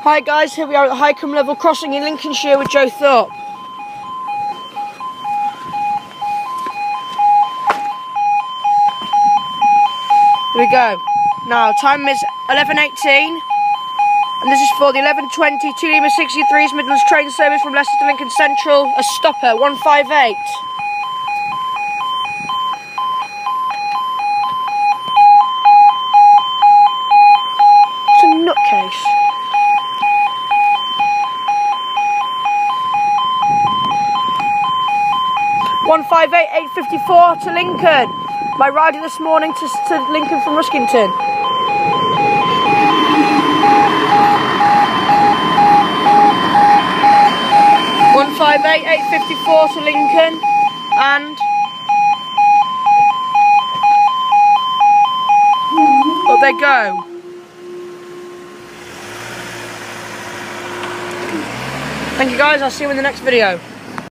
Hi guys, here we are at the Hykeham level crossing in Lincolnshire with Joe Thorpe. Here we go. Now, time is 11:18 and this is for the 11:20 2 Lima 63's Midlands train service from Leicester to Lincoln Central, a stopper, 158. It's a nutcase. (158) 854 to Lincoln. My rider this morning to Lincoln from Ruskington. (158) 854 to Lincoln, and up they go. Thank you guys, I'll see you in the next video.